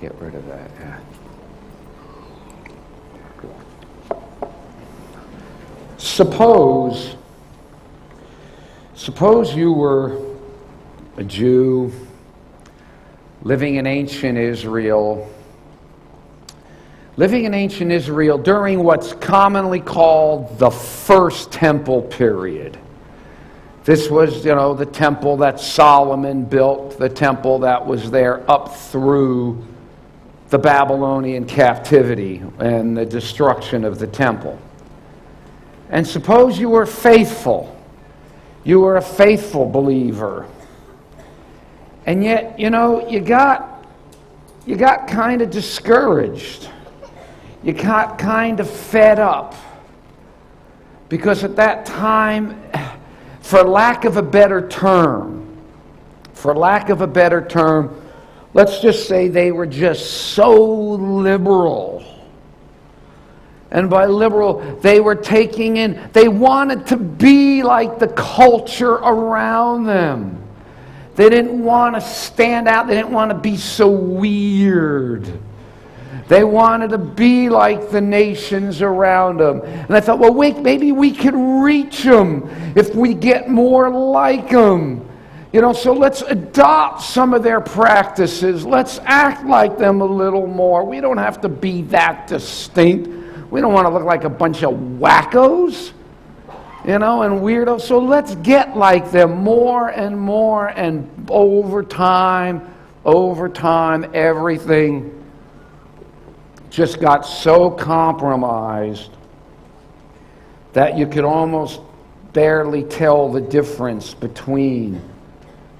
get rid of that. Yeah. Suppose you were a Jew living in ancient Israel during what's commonly called the First Temple period. This was, the temple that Solomon built, the temple that was there up through the Babylonian captivity and the destruction of the temple. And suppose you were faithful. You were a faithful believer. And yet, you got kind of discouraged. You got kind of fed up. Because at that time, for lack of a better term, let's just say they were just so liberal. And by liberal, they were they wanted to be like the culture around them. They didn't want to stand out. They didn't want to be so weird. They wanted to be like the nations around them. And I thought, well, wait, maybe we could reach them if we get more like them. So let's adopt some of their practices. Let's act like them a little more. We don't have to be that distinct. We don't want to look like a bunch of wackos, and weirdos. So let's get like them more and more. And over time, everything just got so compromised that you could almost barely tell the difference between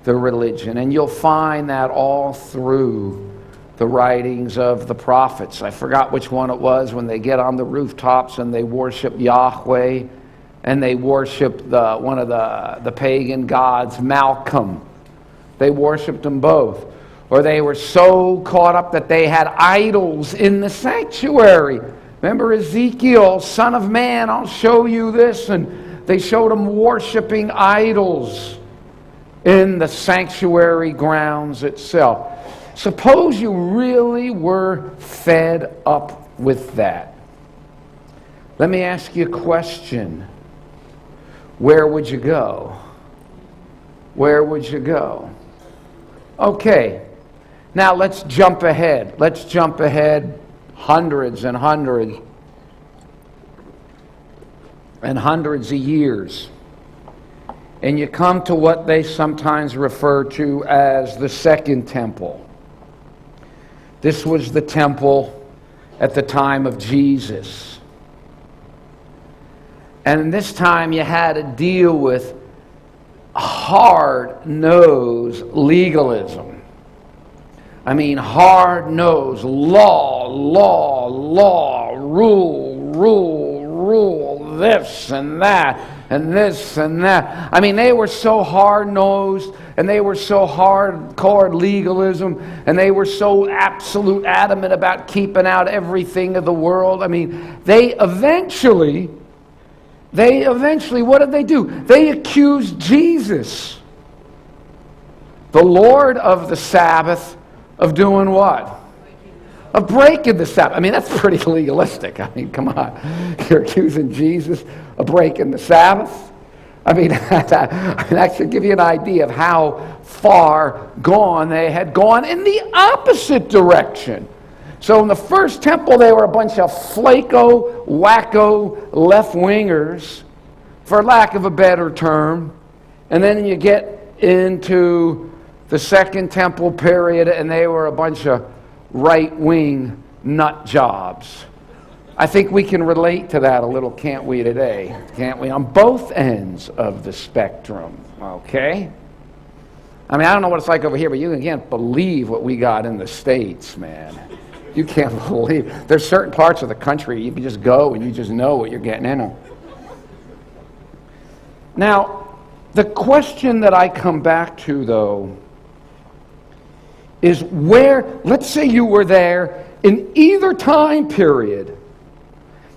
the religion. And you'll find that all through the writings of the prophets. I forgot which one it was when they get on the rooftops and they worship Yahweh and they worship one of the pagan gods, Malcolm. They worshiped them both. Or they were so caught up that they had idols in the sanctuary. Remember Ezekiel, son of man, I'll show you this. And they showed him worshiping idols in the sanctuary grounds itself. Suppose you really were fed up with that. Let me ask you a question. Where would you go? Where would you go? Okay, now let's jump ahead. Let's jump ahead hundreds and hundreds of years. And you come to what they sometimes refer to as the Second Temple. This was the temple at the time of Jesus. And this time you had to deal with hard-nosed legalism. I mean, hard-nosed law, rule, this and that, and this and that. I mean, they were so hard-nosed, and they were so hardcore legalism, and they were so absolute adamant about keeping out everything of the world. I mean, they eventually, what did they do? They accused Jesus, the Lord of the Sabbath, of doing what? Of breaking the Sabbath. I mean, that's pretty legalistic. I mean, come on. You're accusing Jesus of breaking the Sabbath? I mean, that should give you an idea of how far gone they had gone in the opposite direction. So in the first temple, they were a bunch of flaco, wacko, left-wingers, for lack of a better term. And then you get into the Second Temple period, and they were a bunch of right-wing nut jobs. I think we can relate to that a little, can't we, today? Can't we? On both ends of the spectrum, okay? I mean, I don't know what it's like over here, but you can't believe what we got in the States, man. You can't believe. There's certain parts of the country you can just go and you just know what you're getting into. Now, the question that I come back to, though, is where, let's say you were there in either time period,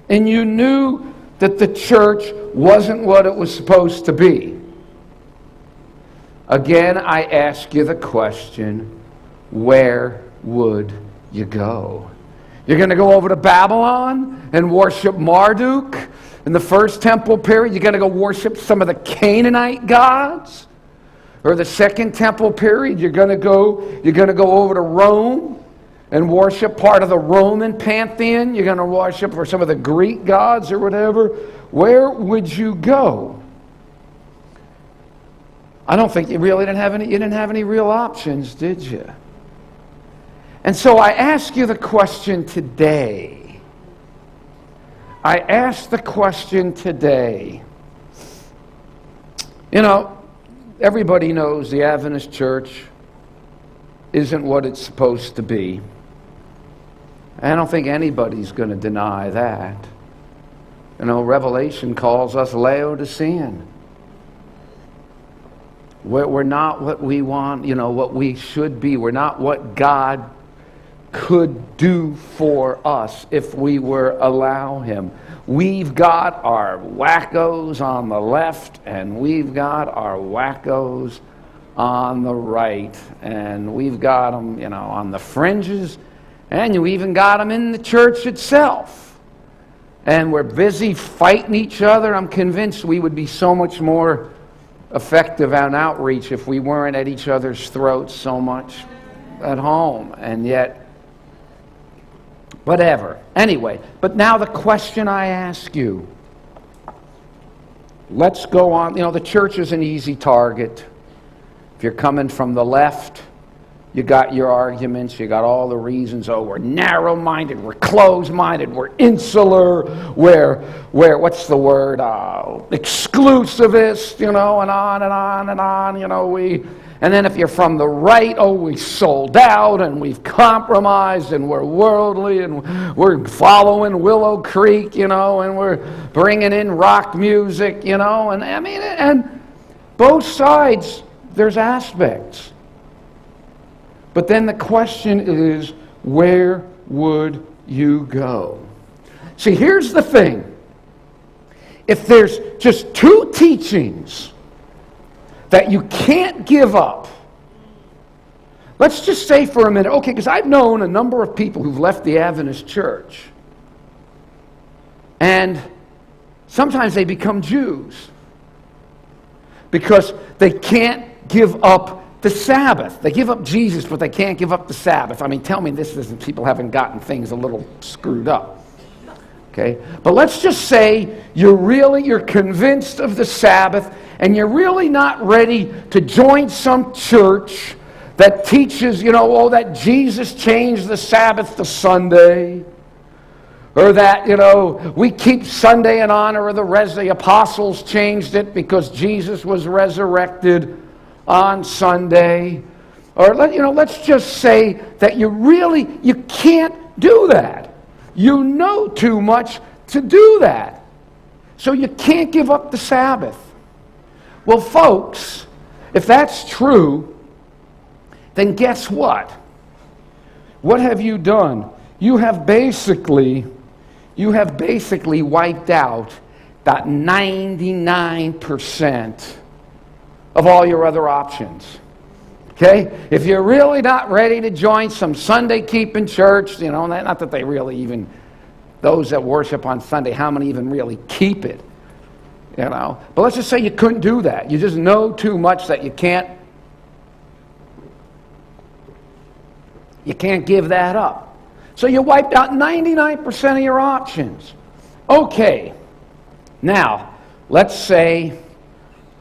and you knew that the church wasn't what it was supposed to be. Again, I ask you the question, where would you go? You're going to go over to Babylon and worship Marduk in the first temple period? You're going to go worship some of the Canaanite gods? Or the second temple period, you're going to go over to Rome and worship part of the Roman pantheon? You're going to worship for some of the Greek gods or whatever? Where would you go? I don't think you really didn't have any real options, did you? And so I ask you the question today. You know, everybody knows the Adventist church isn't what it's supposed to be. I don't think anybody's going to deny that. You know, Revelation calls us Laodicean. We're not what we want, you know, what we should be. We're not what God could do for us if we were allow Him. We've got our wackos on the left, and we've got our wackos on the right, and we've got them, you know, on the fringes, and you even got them in the church itself. And we're busy fighting each other. I'm convinced we would be so much more effective on outreach if we weren't at each other's throats so much at home. And yet, whatever. Anyway, but now the question I ask you, let's go on. You know, the church is an easy target. If you're coming from the left, you got your arguments, you got all the reasons. Oh, we're narrow-minded, we're closed-minded, we're insular, we're what's the word? Exclusivist, you know, and on and on and on, you know, and then if you're from the right, oh, we sold out and we've compromised and we're worldly and we're following Willow Creek, you know, and we're bringing in rock music, you know, and I mean, and both sides, there's aspects. But then the question is, where would you go? See, here's the thing. If there's just two teachings that you can't give up, let's just say for a minute, okay, because I've known a number of people who've left the Adventist church, and sometimes they become Jews because they can't give up the Sabbath. They give up Jesus, but they can't give up the Sabbath. I mean, tell me this isn't, people haven't gotten things a little screwed up. Okay? But let's just say you're convinced of the Sabbath, and you're really not ready to join some church that teaches, you know, oh, that Jesus changed the Sabbath to Sunday, or that, you know, we keep Sunday in honor of the apostles changed it because Jesus was resurrected on Sunday. Or, you know, let's just say that you can't do that. You know too much to do that. So you can't give up the Sabbath. Well, folks, if that's true, then guess what? What have you done? You have basically wiped out that 99% of all your other options. Okay? If you're really not ready to join some Sunday-keeping church, you know, not that they really even, those that worship on Sunday, how many even really keep it? You know? But let's just say you couldn't do that. You just know too much that you can't give that up. So you wiped out 99% of your options. Okay. Now, let's say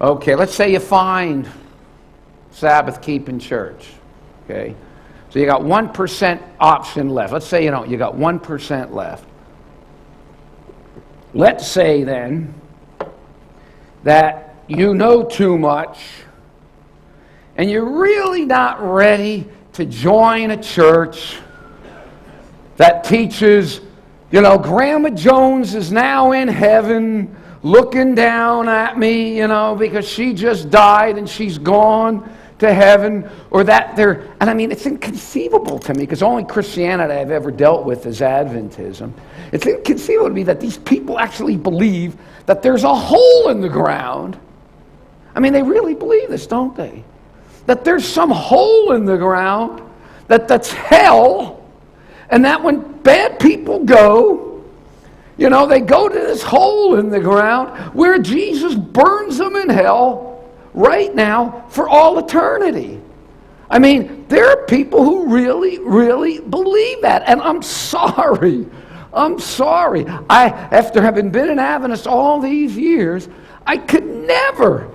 you find Sabbath-keeping church. Okay? So you got 1% option left. Let's say, you know, you got 1% left. Let's say then that you know too much and you're really not ready to join a church that teaches, you know, Grandma Jones is now in heaven looking down at me, you know, because she just died and she's gone to heaven, or that they're, and I mean, it's inconceivable to me, because only Christianity I've ever dealt with is Adventism. It's inconceivable to me that these people actually believe that there's a hole in the ground. I mean, they really believe this, don't they? That there's some hole in the ground, that's hell, And that when bad people go, they go to this hole in the ground where Jesus burns them in hell right now for all eternity. I mean, there are people who really, really believe that. And I'm sorry. After having been an Adventist all these years, I could never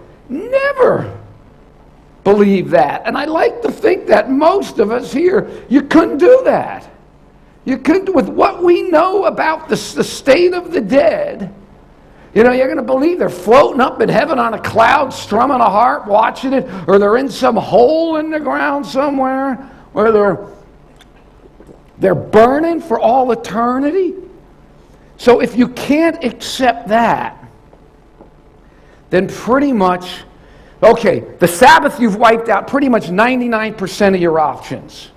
believe that. And I like to think that most of us here, you couldn't do that. You couldn't, with what we know about the state of the dead, you're going to believe they're floating up in heaven on a cloud, strumming a harp, watching it, or they're in some hole in the ground somewhere where they're burning for all eternity. So if you can't accept that, then pretty much, okay, the Sabbath you've wiped out pretty much 99% of your options.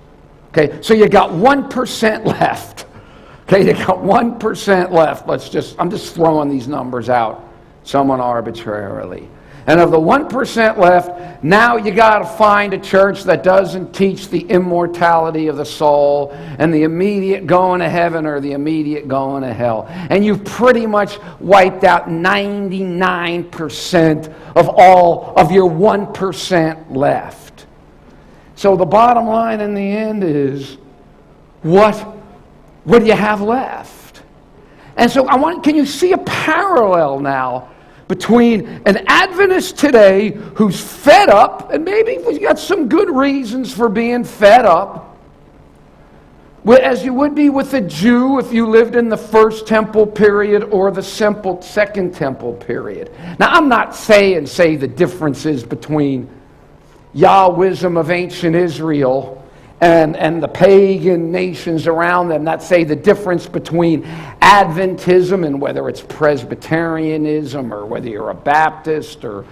Okay, so you got 1% left. Okay, you got 1% left. I'm just throwing these numbers out, somewhat arbitrarily. And of the 1% left, now you got to find a church that doesn't teach the immortality of the soul and the immediate going to heaven or the immediate going to hell. And you've pretty much wiped out 99% of all of your 1% left. So the bottom line in the end is, what do you have left? And so can you see a parallel now between an Adventist today who's fed up, and maybe we've got some good reasons for being fed up, as you would be with a Jew if you lived in the first temple period or the second temple period. Now, I'm not saying the differences between Yahwism of ancient Israel and the pagan nations around them, not say the difference between Adventism and whether it's Presbyterianism or whether you're a Baptist or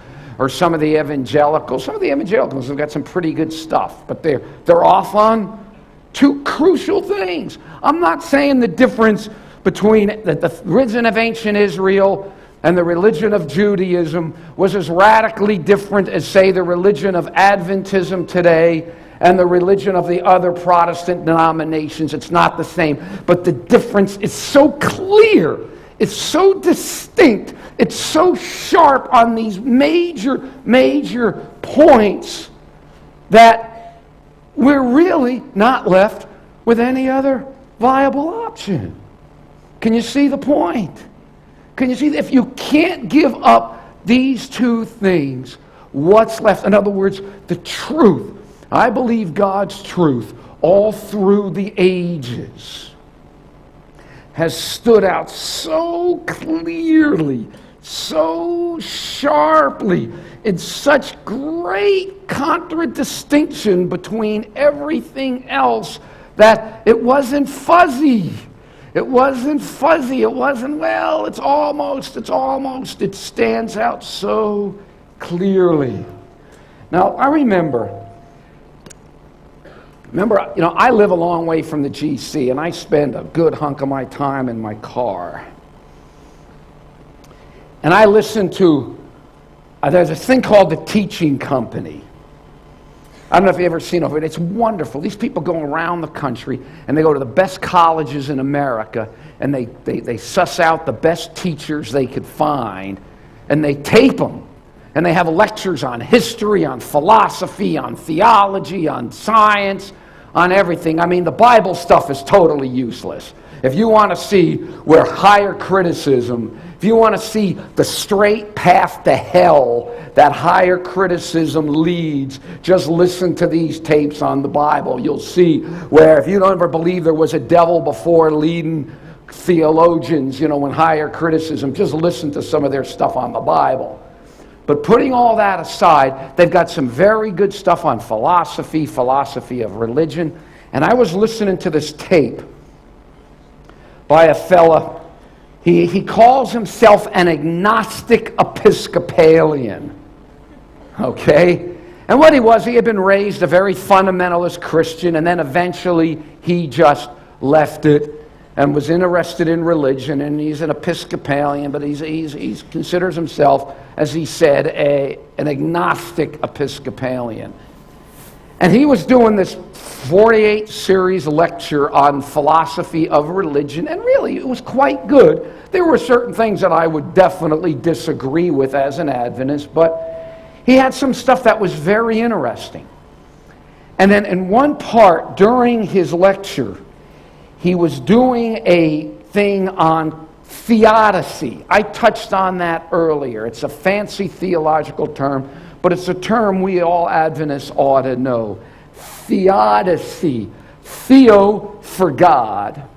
some of the evangelicals. Some of the evangelicals have got some pretty good stuff, but they're off on two crucial things. I'm not saying the difference between the religion of ancient Israel and the religion of Judaism was as radically different as, say, the religion of Adventism today and the religion of the other Protestant denominations. It's not the same. But the difference is so clear. It's so distinct. It's so sharp on these major points that we're really not left with any other viable option. Can you see the point? Can you see that if you can't give up these two things, what's left? In other words, the truth. I believe God's truth all through the ages has stood out so clearly, so sharply, in such great contradistinction between everything else that it wasn't fuzzy. It wasn't fuzzy. It wasn't, well, it's almost. It stands out so clearly. Now, I remember, I live a long way from the GC, and I spend a good hunk of my time in my car. And I listen to, there's a thing called the Teaching Company. I don't know if you've ever seen it. It's wonderful. These people go around the country, and they go to the best colleges in America, and they suss out the best teachers they could find, and they tape them. And they have lectures on history, on philosophy, on theology, on science, on everything. I mean, the Bible stuff is totally useless. If you want to see where higher criticism, if you want to see the straight path to hell that higher criticism leads, just listen to these tapes on the Bible. You'll see where, if you don't ever believe there was a devil before leading theologians, in higher criticism, just listen to some of their stuff on the Bible. But putting all that aside, they've got some very good stuff on philosophy of religion. And I was listening to this tape by a fella. He calls himself an agnostic Episcopalian. Okay? And what he had been raised a very fundamentalist Christian, and then eventually he just left it and was interested in religion, and he's an Episcopalian, but he considers himself, as he said, an agnostic Episcopalian. And he was doing this 48 series lecture on philosophy of religion, and really it was quite good. There were certain things that I would definitely disagree with as an Adventist, but he had some stuff that was very interesting. And then in one part during his lecture, he was doing a thing on theodicy. I touched on that earlier. It's a fancy theological term, but it's a term we all Adventists ought to know. Theodicy. Theo for God.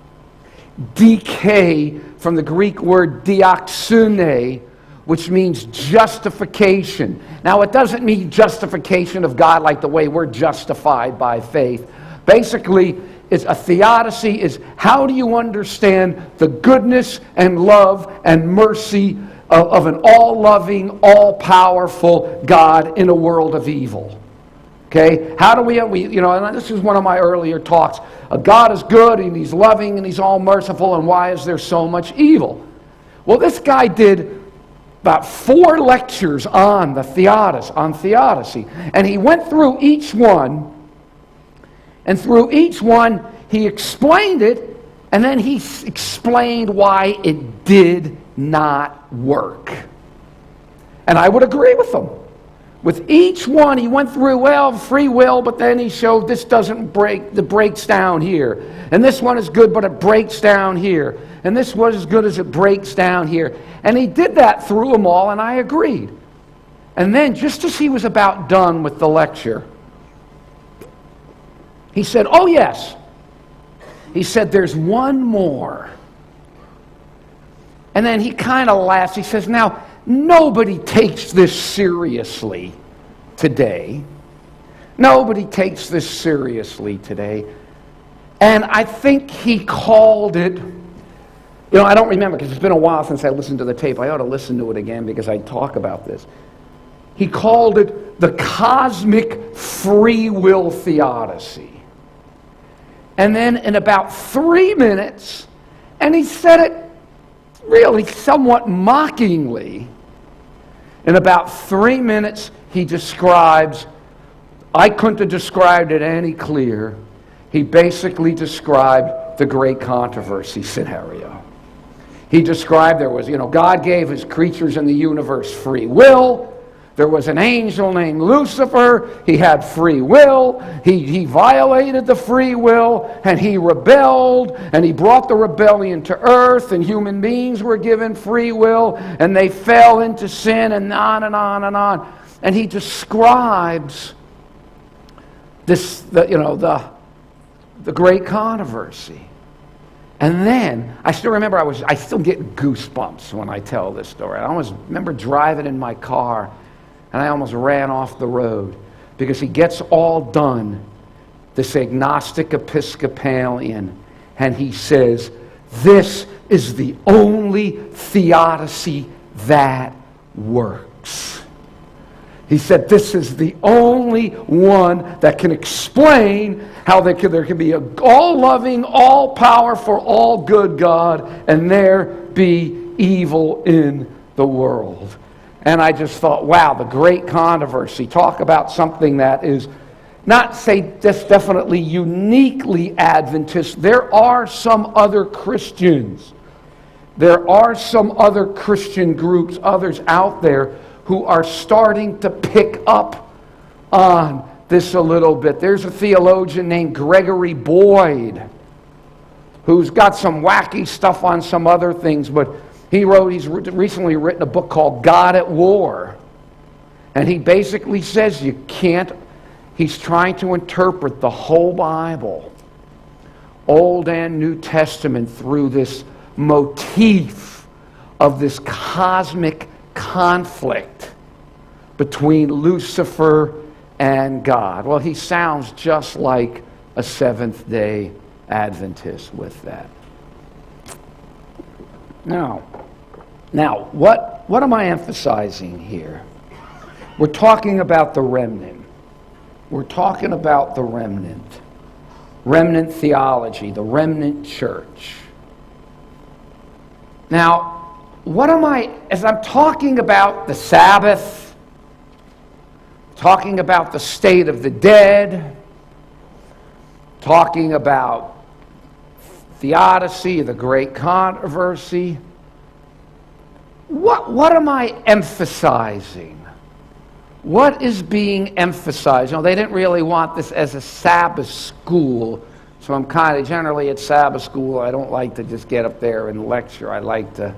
Dike from the Greek word dioxune, which means justification. Now, it doesn't mean justification of God like the way we're justified by faith. Basically, it's a theodicy is how do you understand the goodness and love and mercy of an all-loving, all-powerful God in a world of evil. Okay? How do we and this is one of my earlier talks. God is good and He's loving and He's all-merciful, and why is there so much evil? Well, this guy did about 4 lectures on theodicy. And he went through each one, and through each one he explained it, and then he explained why it did not work. And I would agree with him. With each one, he went through, well, free will, but then he showed this doesn't breaks down here. And this one is good, but it breaks down here. And this was as good as it breaks down here. And he did that through them all, and I agreed. And then, just as he was about done with the lecture, he said, oh yes. He said, there's one more. And then he kind of laughs. He says, now, nobody takes this seriously today. Nobody takes this seriously today. And I think he called it, I don't remember because it's been a while since I listened to the tape. I ought to listen to it again because I talk about this. He called it the cosmic free will theodicy. And then in about 3 minutes, and he said it really somewhat mockingly, in about 3 minutes he describes, I couldn't have described it any clearer, he basically described the great controversy scenario. He described there was, God gave His creatures in the universe free will. There was an angel named Lucifer. He had free will. He violated the free will, and he rebelled, and he brought the rebellion to earth, and human beings were given free will, and they fell into sin, and on and on and on. And he describes this, the great controversy. And then, I still remember, I still get goosebumps when I tell this story. I almost remember driving in my car, and I almost ran off the road because he gets all done, this agnostic Episcopalian, and he says, this is the only theodicy that works. He said, this is the only one that can explain how there can be an all-loving, all-powerful, all-good God, and there be evil in the world. And I just thought, wow, the great controversy. Talk about something that is not, say, just definitely uniquely Adventist. There are some other Christians. There are some other Christian groups, others out there, who are starting to pick up on this a little bit. There's a theologian named Gregory Boyd who's got some wacky stuff on some other things, but he's recently written a book called God at War. And he basically says he's trying to interpret the whole Bible, Old and New Testament, through this motif of this cosmic conflict between Lucifer and God. Well, he sounds just like a Seventh-day Adventist with that. Now, what am I emphasizing here? We're talking about the remnant. We're talking about the remnant. Remnant theology, the remnant church. Now, as I'm talking about the Sabbath, talking about the state of the dead, talking about theodicy, the great controversy. What am I emphasizing? What is being emphasized? They didn't really want this as a Sabbath school, so I'm kind of, generally at Sabbath school, I don't like to just get up there and lecture. I like to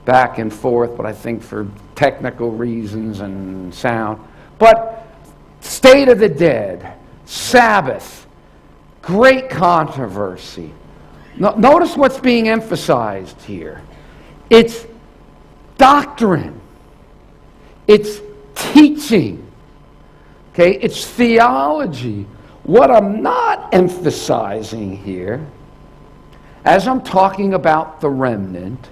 back and forth, but I think for technical reasons and sound. But state of the dead, Sabbath, great controversy. Notice what's being emphasized here. It's doctrine. It's teaching. Okay, it's theology. What I'm not emphasizing here, as I'm talking about the remnant,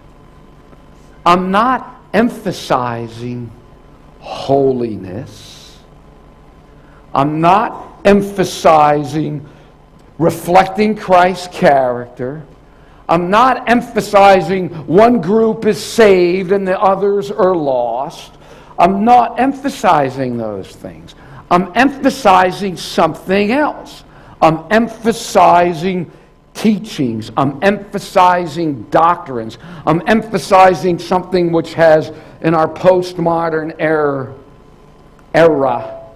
I'm not emphasizing holiness. I'm not emphasizing reflecting Christ's character. I'm not emphasizing one group is saved and the others are lost. I'm not emphasizing those things. I'm emphasizing something else. I'm emphasizing teachings. I'm emphasizing doctrines. I'm emphasizing something which has, in our postmodern era,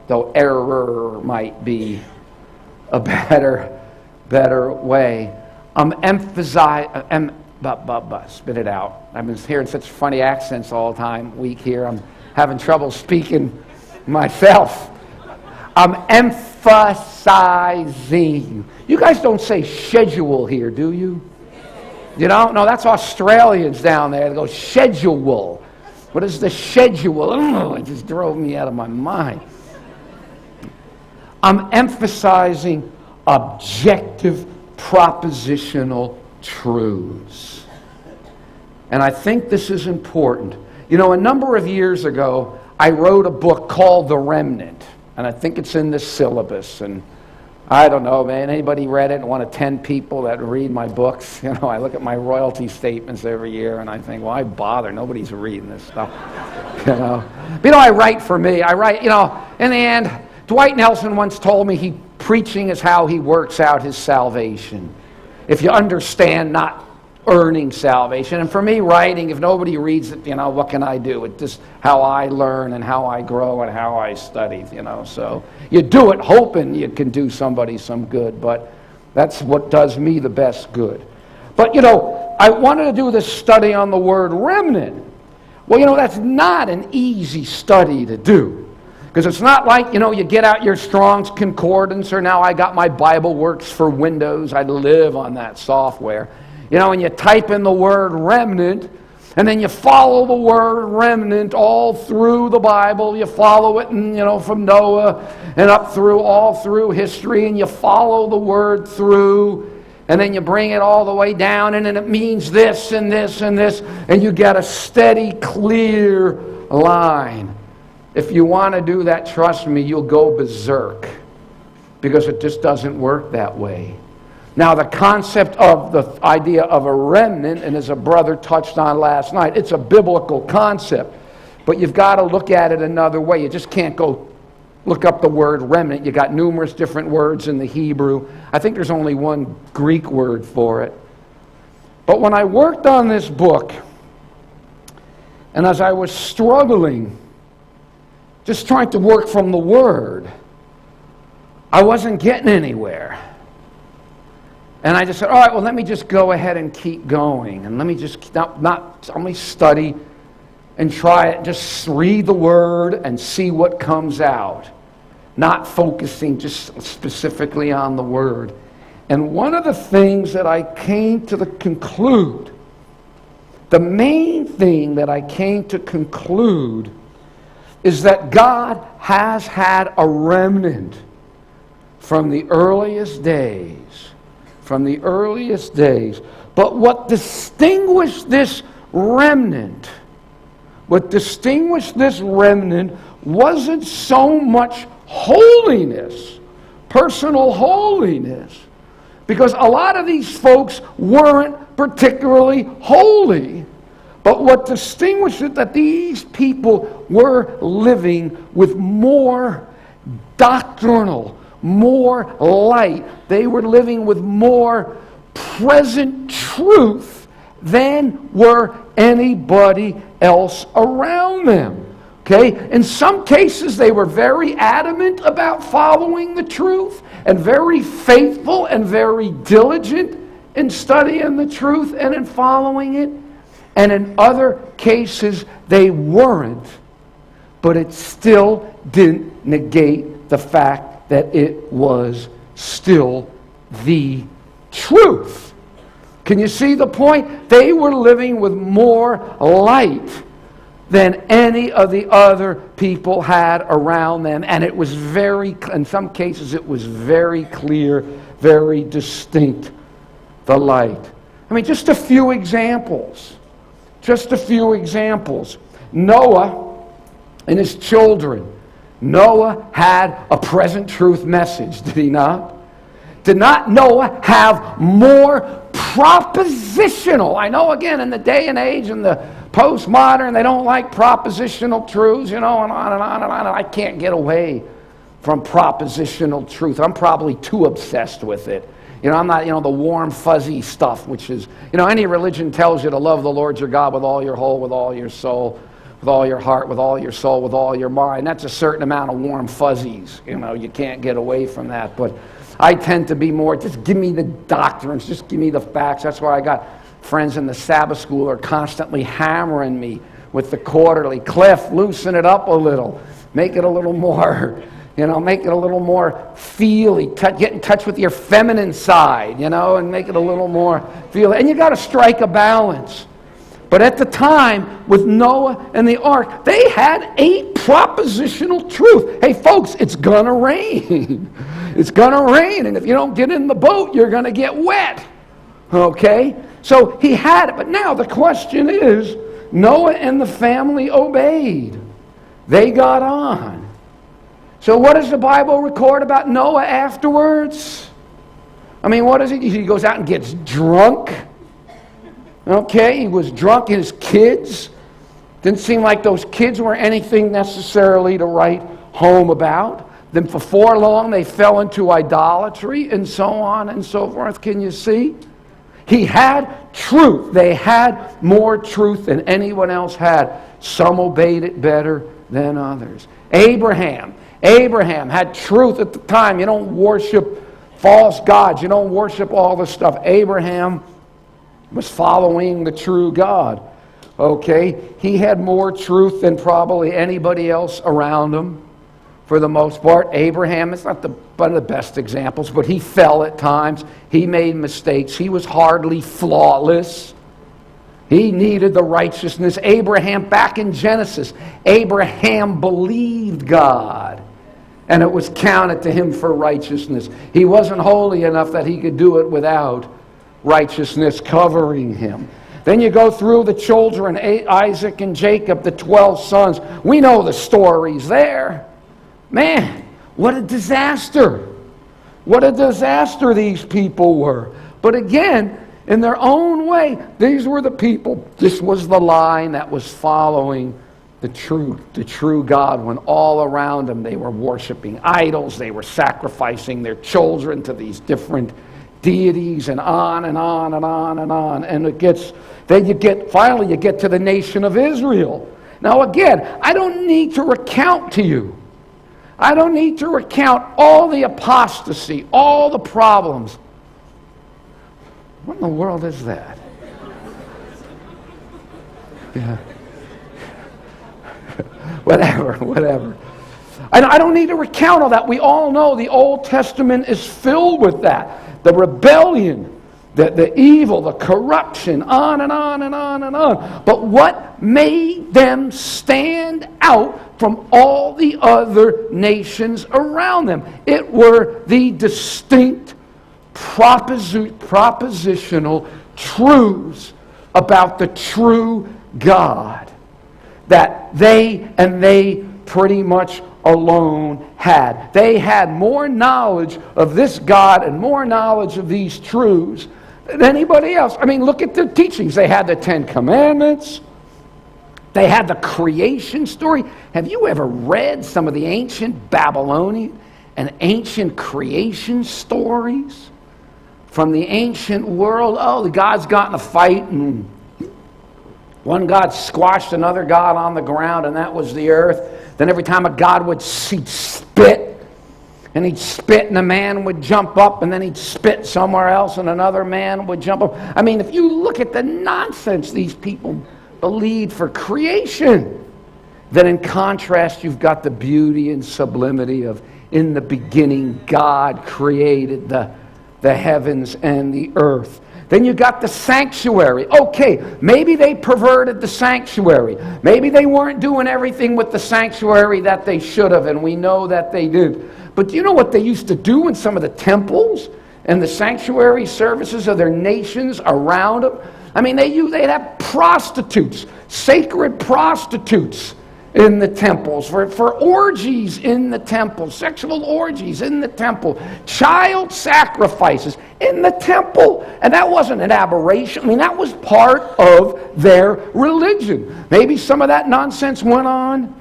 though error might be a better way. I'm emphasizing, spit it out. I've been hearing such funny accents all the time, week here. I'm having trouble speaking myself. I'm emphasizing. You guys don't say schedule here, do you? You know? No, that's Australians down there. They go schedule. What is the schedule? Oh, it just drove me out of my mind. I'm emphasizing objective, propositional truths. And I think this is important. A number of years ago, I wrote a book called The Remnant, and I think it's in the syllabus. And I don't know, man, anybody read it? One of 10 people that read my books? I look at my royalty statements every year, and I think, why bother? Nobody's reading this stuff. But I write for me. I write, in the end, Dwight Nelson once told me preaching is how he works out his salvation. If you understand not earning salvation. And for me, writing, if nobody reads it, what can I do? It's just how I learn and how I grow and how I study, So you do it hoping you can do somebody some good, but that's what does me the best good. But, I wanted to do this study on the word remnant. Well, that's not an easy study to do. Because it's not like, you get out your Strong's Concordance, or now I got my Bible Works for Windows. I live on that software. And you type in the word remnant, and then you follow the word remnant all through the Bible. You follow it, from Noah and up through, all through history, and you follow the word through, and then you bring it all the way down, and then it means this and this and this, and you get a steady, clear line. If you want to do that, trust me, you'll go berserk, because it just doesn't work that way. Now, the concept of the idea of a remnant, and as a brother touched on last night, it's a biblical concept, but you've got to look at it another way. You just can't go look up the word remnant. You got numerous different words in the Hebrew. I think there's only one Greek word for it. But when I worked on this book, and as I was struggling, just trying to work from the word, I wasn't getting anywhere. And I just said, all right, well, let me just go ahead and keep going. And let me just not only study and try it, just read the word and see what comes out. Not focusing just specifically on the word. And one of the things that I came to conclude, the main thing that I came to conclude, is that God has had a remnant from the earliest days. From the earliest days. But what distinguished this remnant, wasn't so much holiness, personal holiness, because a lot of these folks weren't particularly holy. But what distinguished it, that these people were living with more doctrinal, more light. They were living with more present truth than were anybody else around them. Okay? In some cases, they were very adamant about following the truth and very faithful and very diligent in studying the truth and in following it. And in other cases, they weren't. But it still didn't negate the fact that it was still the truth. Can you see the point? They were living with more light than any of the other people had around them. And it was in some cases, it was very clear, very distinct, the light. I mean, just a few examples. Just a few examples. Noah and his children. Noah had a present truth message, did he not? Did not Noah have more propositional? I know, again, in the day and age, in the postmodern, they don't like propositional truths, and on and on and on. And I can't get away from propositional truth. I'm probably too obsessed with it. I'm not, the warm, fuzzy stuff, which is, any religion tells you to love the Lord your God with all your whole, with all your soul, with all your heart, with all your soul, with all your mind. That's a certain amount of warm fuzzies. You can't get away from that. But I tend to be more, just give me the doctrines, just give me the facts. That's why I got friends in the Sabbath school are constantly hammering me with the quarterly. Cliff, loosen it up a little. Make it a little more, make it a little more feely. Get in touch with your feminine side, and make it a little more feely. And you got to strike a balance. But at the time, with Noah and the ark, they had a propositional truth. Hey, folks, it's going to rain. It's going to rain. And if you don't get in the boat, you're going to get wet. Okay? So he had it. But now the question is, Noah and the family obeyed. They got on. So what does the Bible record about Noah afterwards? I mean, what is it? He goes out and gets drunk. Okay, he was drunk. His kids, didn't seem like those kids were anything necessarily to write home about. Then before long, they fell into idolatry and so on and so forth. Can you see? He had truth. They had more truth than anyone else had. Some obeyed it better than others. Abraham had truth at the time. You don't worship false gods. You don't worship all this stuff. Abraham was following the true God. Okay? He had more truth than probably anybody else around him. For the most part, Abraham is not one of the best examples, but he fell at times. He made mistakes. He was hardly flawless. He needed the righteousness. Abraham, back in Genesis, Abraham believed God, and it was counted to him for righteousness. He wasn't holy enough that he could do it without righteousness covering him. Then you go through the children, Isaac and Jacob, the 12 sons. We know the stories there. Man, what a disaster. What a disaster these people were. But again, in their own way, these were the people. This was the line that was following the true God, when all around them they were worshiping idols. They were sacrificing their children to these different deities, and on and on and on and on. And finally you get to the nation of Israel. Now again, I don't need to recount to you. I don't need to recount all the apostasy, all the problems. What in the world is that? Yeah. Whatever. I don't need to recount all that. We all know the Old Testament is filled with that. The rebellion, the evil, the corruption, on and on and on and on. But what made them stand out from all the other nations around them? It were the distinct propositional truths about the true God that they pretty much alone had. They had more knowledge of this God and more knowledge of these truths than anybody else. I mean, look at the teachings. They had the 10 Commandments. They had the creation story. Have you ever read some of the ancient Babylonian and ancient creation stories from the ancient world. Oh, the gods got in a fight, and one god squashed another god on the ground, and that was the earth. Then every time a god would he'd spit, and he'd spit, and a man would jump up, and then he'd spit somewhere else, and another man would jump up. I mean, if you look at the nonsense these people believed for creation, then in contrast, you've got the beauty and sublimity of, in the beginning, God created the heavens and the earth. Then you got the sanctuary. Okay, maybe they perverted the sanctuary. Maybe they weren't doing everything with the sanctuary that they should have, and we know that they did. But do you know what they used to do in some of the temples and the sanctuary services of their nations around them? I mean, they'd have prostitutes, sacred prostitutes in the temples, for orgies in the temple, sexual orgies in the temple, child sacrifices in the temple. And that wasn't an aberration. I mean, that was part of their religion. Maybe some of that nonsense went on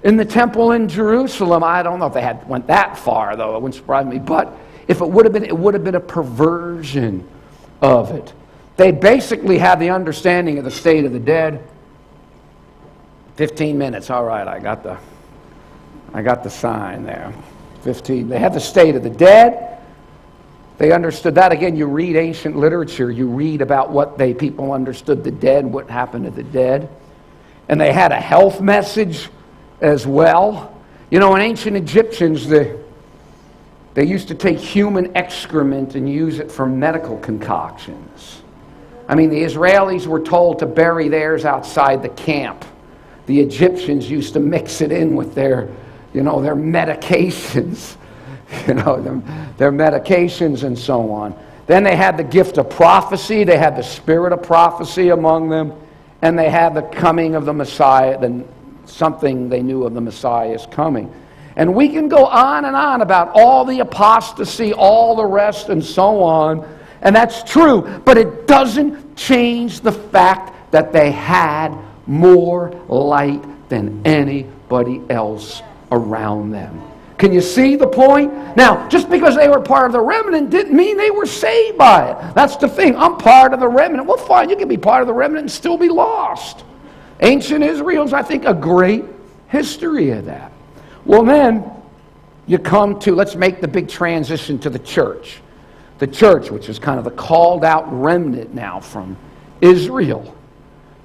in the temple in Jerusalem. I don't know if they went that far, though. It wouldn't surprise me. But if it would have been a perversion of it. They basically had the understanding of the state of the dead. 15 minutes. All right, I got the sign there. 15. They had the state of the dead. They understood that. Again, you read ancient literature. You read about what people understood the dead, what happened to the dead. And they had a health message as well. You know, in ancient Egyptians, they used to take human excrement and use it for medical concoctions. I mean, the Israelis were told to bury theirs outside the camp. The Egyptians used to mix it in with their medications, their medications and so on. Then they had the gift of prophecy. They had the spirit of prophecy among them, and they had the coming of the Messiah. Something they knew of the Messiah's coming. And we can go on and on about all the apostasy, all the rest, and so on. And that's true, but it doesn't change the fact that they had more light than anybody else around them. Can you see the point? Now, just because they were part of the remnant didn't mean they were saved by it. That's the thing. I'm part of the remnant. Well, fine, you can be part of the remnant and still be lost. Ancient Israel's, I think, a great history of that. Well, then you come to, let's make the big transition to the church. The church, which is kind of the called out remnant now from Israel.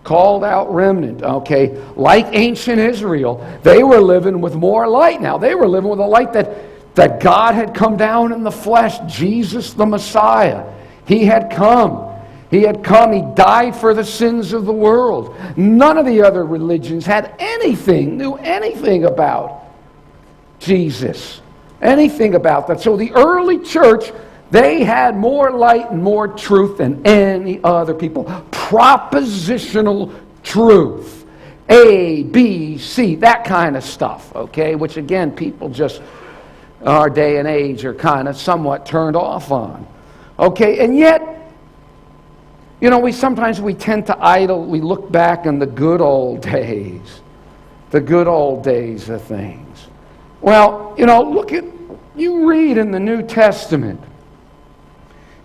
Called out remnant, okay? Like ancient Israel, they were living with more light now. They were living with a light that God had come down in the flesh. Jesus the Messiah. He had come. He had come. He died for the sins of the world. None of the other religions knew anything about Jesus. Anything about that. So the early church, they had more light and more truth than any other people. Propositional truth. A, B, C, that kind of stuff, okay? Which again, people just, our day and age, are kind of somewhat turned off on. Okay, and yet, you know, we tend to we look back on the good old days. The good old days of things. Well, you know, you read in the New Testament.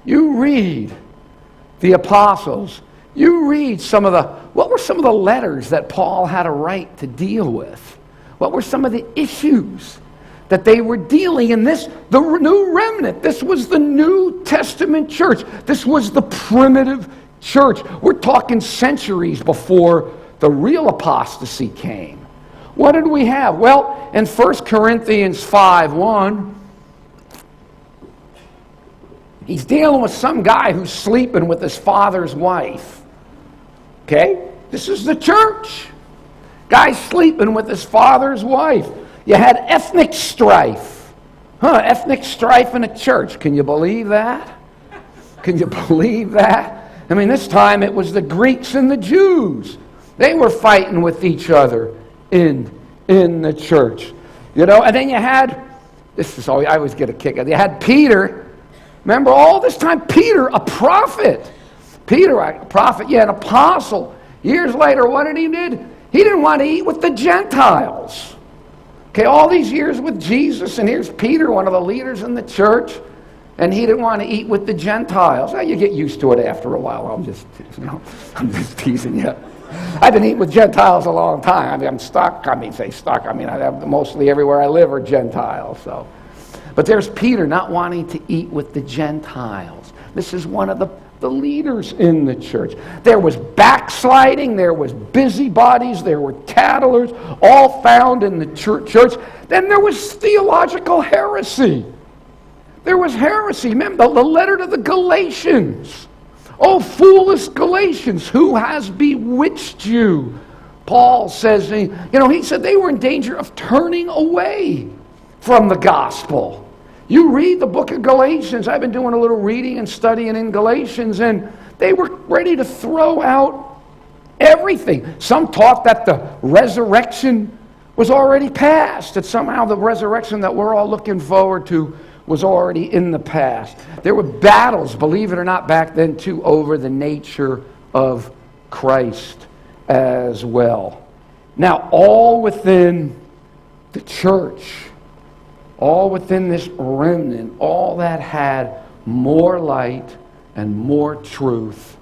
You read the apostles. You read what were some of the letters that Paul had a right to deal with? What were some of the issues that they were dealing in the new remnant? This was the New Testament church. This was the primitive church. We're talking centuries before the real apostasy came. What did we have? Well, in 1 Corinthians 5:1, he's dealing with some guy who's sleeping with his father's wife. Okay? This is the church. Guy's sleeping with his father's wife. You had ethnic strife. Ethnic strife in a church. Can you believe that? Can you believe that? I mean, this time it was the Greeks and the Jews. They were fighting with each other in the church. You know, and then you had, I always get a kick out of it. You had Peter. Remember, all this time, Peter, a prophet. Peter, a prophet, an apostle. Years later, what did he do? He didn't want to eat with the Gentiles. Okay, all these years with Jesus, and here's Peter, one of the leaders in the church, and he didn't want to eat with the Gentiles. Well, you get used to it after a while. I'm just teasing you. I've been eating with Gentiles a long time. I mean, I'm stuck. I have mostly everywhere I live are Gentiles. So, but there's Peter not wanting to eat with the Gentiles. This is one of the leaders in the church. There was backsliding, there was busybodies, there were tattlers, all found in the church. Then there was theological heresy. There was heresy. Remember the letter to the Galatians. Oh, foolish Galatians, who has bewitched you? Paul says, he said they were in danger of turning away from the gospel. You read the book of Galatians. I've been doing a little reading and studying in Galatians, and they were ready to throw out everything. Some taught that the resurrection was already past, that somehow the resurrection that we're all looking forward to was already in the past. There were battles, believe it or not, back then too, over the nature of Christ as well. Now, all within the church, all within this remnant, all that had more light and more truth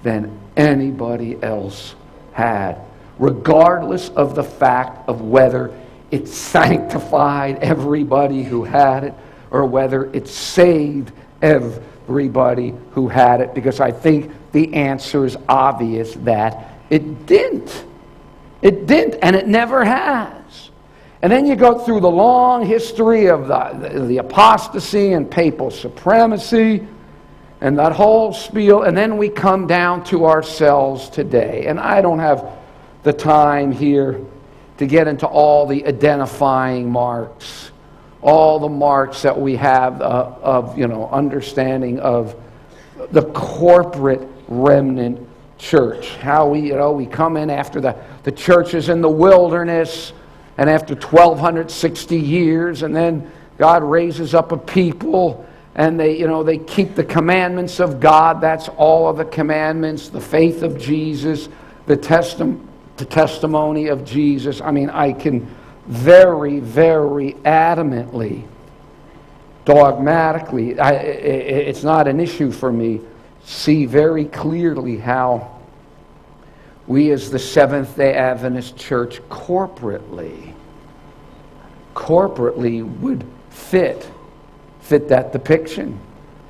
than anybody else had, regardless of the fact of whether it sanctified everybody who had it or whether it saved everybody who had it, because I think the answer is obvious that it didn't. It didn't, and it never has. And then you go through the long history of the apostasy and papal supremacy and that whole spiel, and then we come down to ourselves today. And I don't have the time here to get into all the identifying marks, all the marks that we have of understanding of the corporate remnant church. How we come in after the churches in the wilderness, and after 1,260 years, and then God raises up a people, and they keep the commandments of God. That's all of the commandments, the faith of Jesus, the testimony of Jesus. I mean, I can very, very adamantly, dogmatically, it's not an issue for me, see very clearly how we as the Seventh-day Adventist Church corporately would fit that depiction.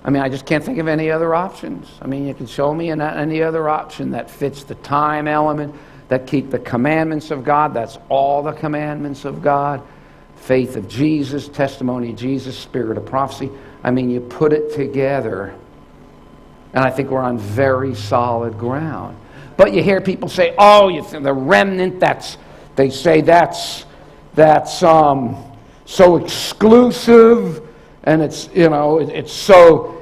I mean, I just can't think of any other options. I mean, you can show me any other option that fits the time element, that keep the commandments of God. That's all the commandments of God. Faith of Jesus, testimony of Jesus, spirit of prophecy. I mean, you put it together, and I think we're on very solid ground. But you hear people say, "Oh, the remnant. That's so exclusive, and it's so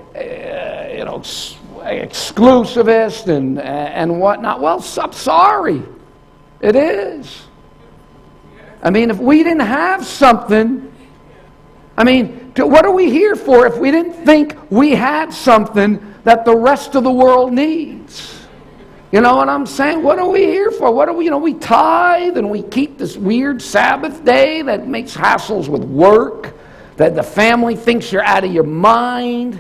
exclusivist and whatnot." Well, I'm sorry, it is. I mean, if we didn't have something, I mean, what are we here for if we didn't think we had something that the rest of the world needs? You know what I'm saying? What are we here for? What are we, we tithe and we keep this weird Sabbath day that makes hassles with work, that the family thinks you're out of your mind,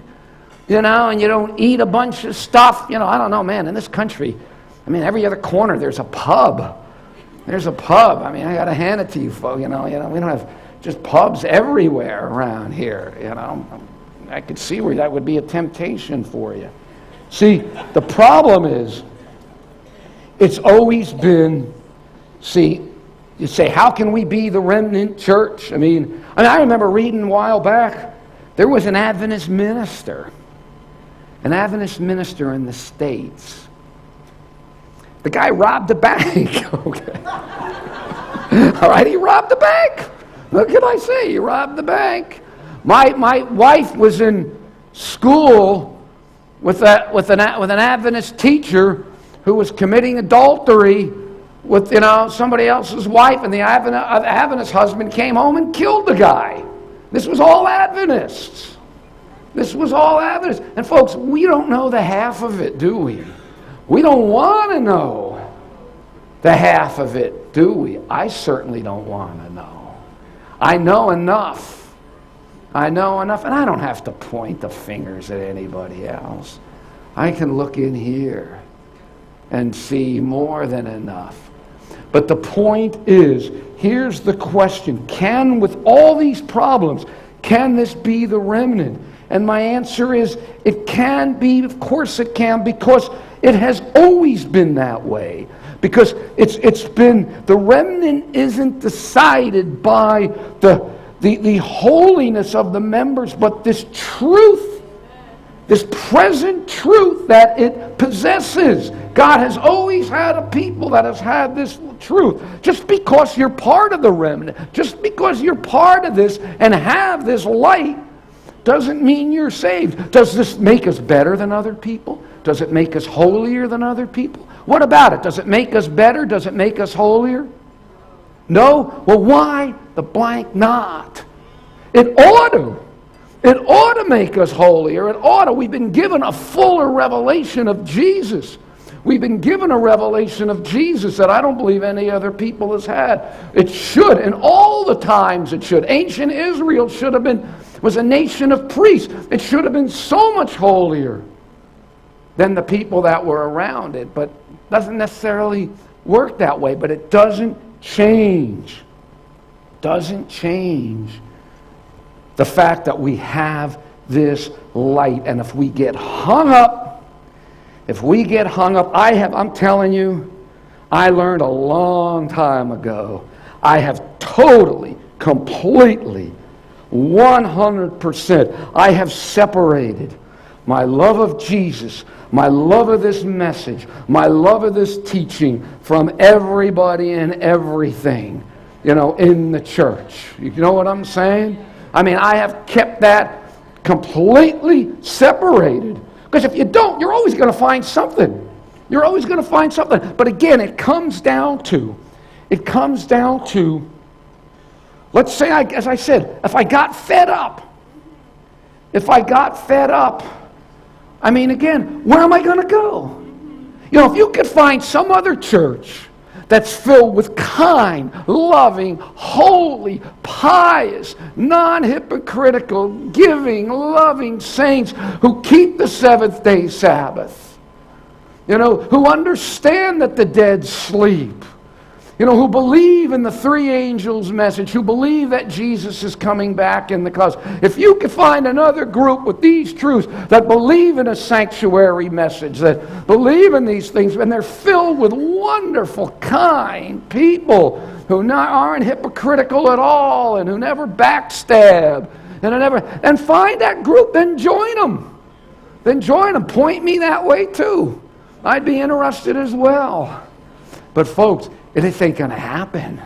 and you don't eat a bunch of stuff. I don't know, man, in this country, I mean, every other corner there's a pub. There's a pub. I mean, I got to hand it to you folks, we don't have just pubs everywhere around here, I could see where that would be a temptation for you. See, the problem is, it's always been, you say, how can we be the remnant church? I mean, I remember reading a while back, there was an Adventist minister in the States. The guy robbed a bank. Okay. All right, he robbed the bank. What can I say? He robbed the bank. My wife was in school with an Adventist teacher who was committing adultery with somebody else's wife, and the Adventist husband came home and killed the guy. This was all Adventists. And folks, we don't know the half of it, do we? We don't want to know the half of it, do we? I certainly don't want to know. I know enough. I know enough, and I don't have to point the fingers at anybody else. I can look in here and see more than enough. But the point is, here's the question. With all these problems, can this be the remnant? And my answer is, it can be. Of course it can, because it has always been that way. Because it's been, the remnant isn't decided by the holiness of the members, but this truth, this present truth that it possesses. God has always had a people that has had this truth. Just because you're part of the remnant, just because you're part of this and have this light, doesn't mean you're saved. Does this make us better than other people? Does it make us holier than other people? What about it? Does it make us better? Does it make us holier? No? Well, why the blank not? It ought to. It ought to make us holier. It ought to. We've been given a fuller revelation of Jesus. We've been given a revelation of Jesus that I don't believe any other people has had. It should, and all the times it should. Ancient Israel was a nation of priests. It should have been so much holier than the people that were around it. But it doesn't necessarily work that way. But it doesn't change. Doesn't change the fact that we have this light. And if we get hung up, I'm telling you, I learned a long time ago, I have totally, completely, 100%, I have separated my love of Jesus, my love of this message, my love of this teaching from everybody and everything, in the church. You know what I'm saying? I mean, I have kept that completely separated. Because if you don't, you're always going to find something. You're always going to find something. But again, it comes down to, let's say, as I said, if I got fed up, I mean, again, where am I going to go? If you could find some other church that's filled with kind, loving, holy, pious, non-hypocritical, giving, loving saints who keep the seventh-day Sabbath, who understand that the dead sleep, who believe in the three angels' message, who believe that Jesus is coming back in the clouds. If you could find another group with these truths that believe in a sanctuary message, that believe in these things, and they're filled with wonderful, kind people who aren't hypocritical at all and who never backstab, and find that group, then join them. Then join them. Point me that way too. I'd be interested as well. But folks, it ain't going to happen.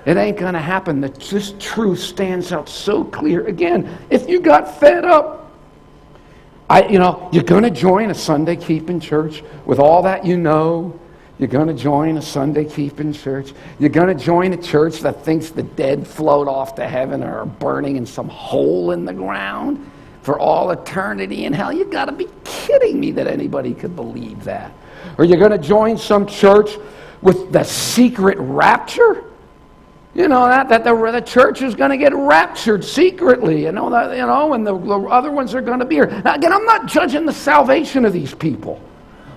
It ain't going to happen. This truth stands out so clear. Again, if you got fed up, you're going to join a Sunday-keeping church with all that you know. You're going to join a Sunday-keeping church. You're going to join a church that thinks the dead float off to heaven or are burning in some hole in the ground for all eternity in hell. You've got to be kidding me that anybody could believe that. Or you're going to join some church with the secret rapture, that the church is going to get raptured secretly, and the other ones are going to be here. Now, again, I'm not judging the salvation of these people.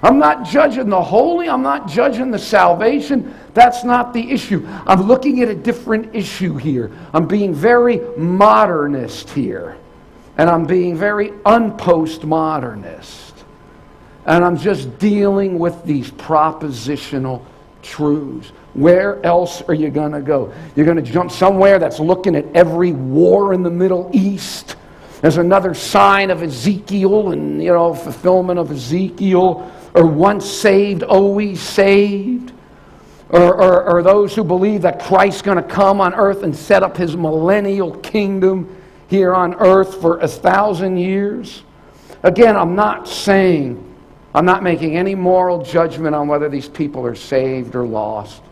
I'm not judging the holy. I'm not judging the salvation. That's not the issue. I'm looking at a different issue here. I'm being very modernist here, and I'm being very unpostmodernist, and I'm just dealing with these propositional truths. Where else are you going to go? You're going to jump somewhere that's looking at every war in the Middle East. There's another sign of Ezekiel and, fulfillment of Ezekiel. Or once saved, always saved. Or those who believe that Christ's going to come on earth and set up his millennial kingdom here on earth for 1,000 years. Again, I'm not making any moral judgment on whether these people are saved or lost.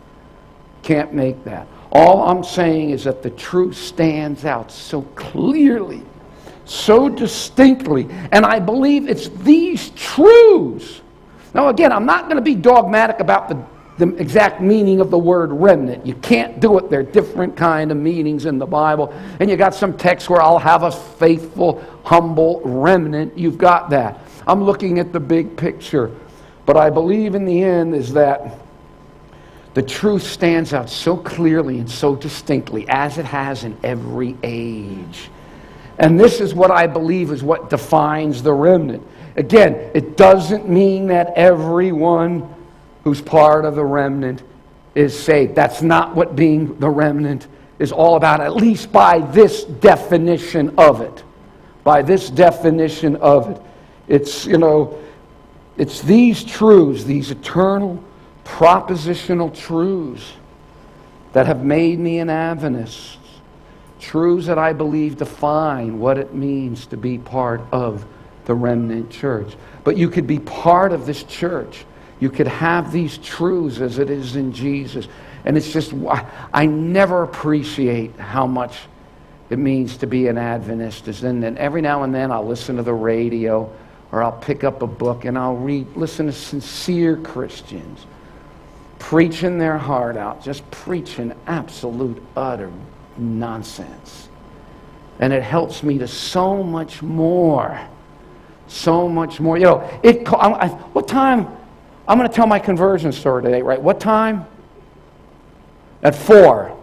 Can't make that. All I'm saying is that the truth stands out so clearly, so distinctly, and I believe it's these truths. Now again, I'm not going to be dogmatic about the exact meaning of the word remnant. You can't do it. There are different kind of meanings in the Bible. And you got some texts where I'll have a faithful, humble remnant. You've got that. I'm looking at the big picture. But I believe in the end is that the truth stands out so clearly and so distinctly as it has in every age. And this is what I believe is what defines the remnant. Again, it doesn't mean that everyone who's part of the remnant is saved. That's not what being the remnant is all about, at least by this definition of it. By this definition of it. It's these truths, these eternal, propositional truths that have made me an Adventist. Truths that I believe define what it means to be part of the remnant church. But you could be part of this church. You could have these truths as it is in Jesus. And it's just, I never appreciate how much it means to be an Adventist. And then every now and then I'll listen to the radio or I'll pick up a book and I'll listen to sincere Christians preaching their heart out, just preaching absolute, utter nonsense. And it helps me to so much more. So much more. What time? I'm going to tell my conversion story today, right? What time? At 4.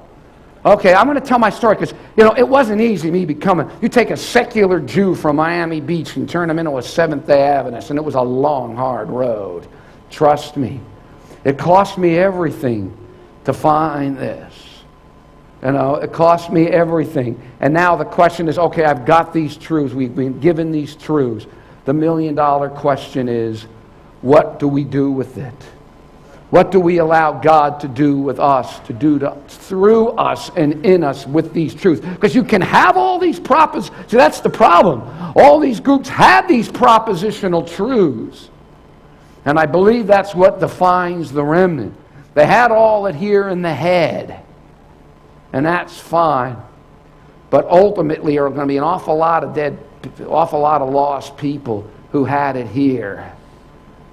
Okay, I'm going to tell my story because, it wasn't easy me becoming. You take a secular Jew from Miami Beach and turn him into a Seventh-day Adventist, and it was a long, hard road. Trust me. It cost me everything to find this. It cost me everything. And now the question is, okay, I've got these truths. We've been given these truths. The million-dollar question is, what do we do with it? What do we allow God to do with us, to do through us and in us with these truths? Because you can have all these propositions. See, that's the problem. All these groups had these propositional truths. And I believe that's what defines the remnant. They had all it here in the head. And that's fine. But ultimately, there are going to be an awful lot of lost people who had it here,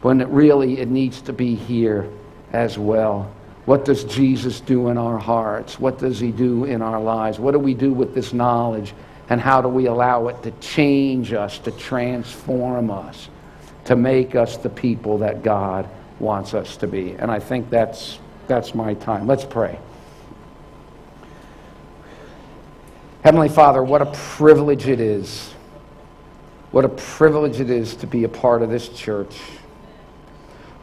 when it needs to be here as well. What does Jesus do in our hearts? What does He do in our lives? What do we do with this knowledge? And how do we allow it to change us, to transform us, to make us the people that God wants us to be? And I think that's my time. Let's pray. Heavenly Father, what a privilege it is. What a privilege it is to be a part of this church.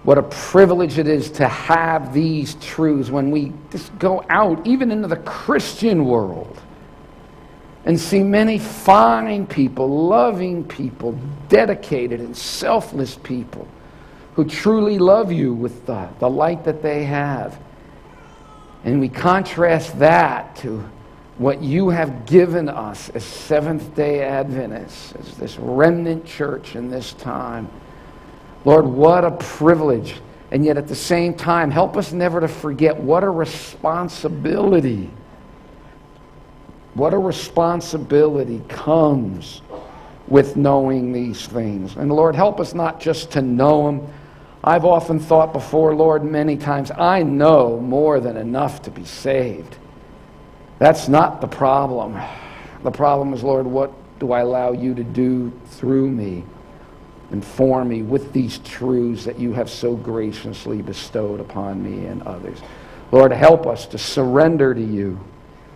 What a privilege it is to have these truths when we just go out, even into the Christian world, and see many fine people, loving people, dedicated and selfless people who truly love you with the light that they have. And we contrast that to what you have given us as Seventh-day Adventists, as this remnant church in this time. Lord, what a privilege. And yet at the same time, help us never to forget what a responsibility. What a responsibility comes with knowing these things. And Lord, help us not just to know them. I've often thought before, Lord, many times, I know more than enough to be saved. That's not the problem. The problem is, Lord, what do I allow you to do through me and for me with these truths that you have so graciously bestowed upon me and others? Lord, help us to surrender to you.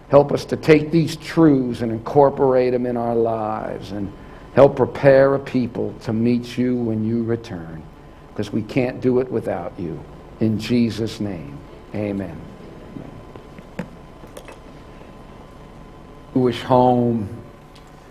Help us to take these truths and incorporate them in our lives, and help prepare a people to meet you when you return, because we can't do it without you. In Jesus' name, amen. Jewish home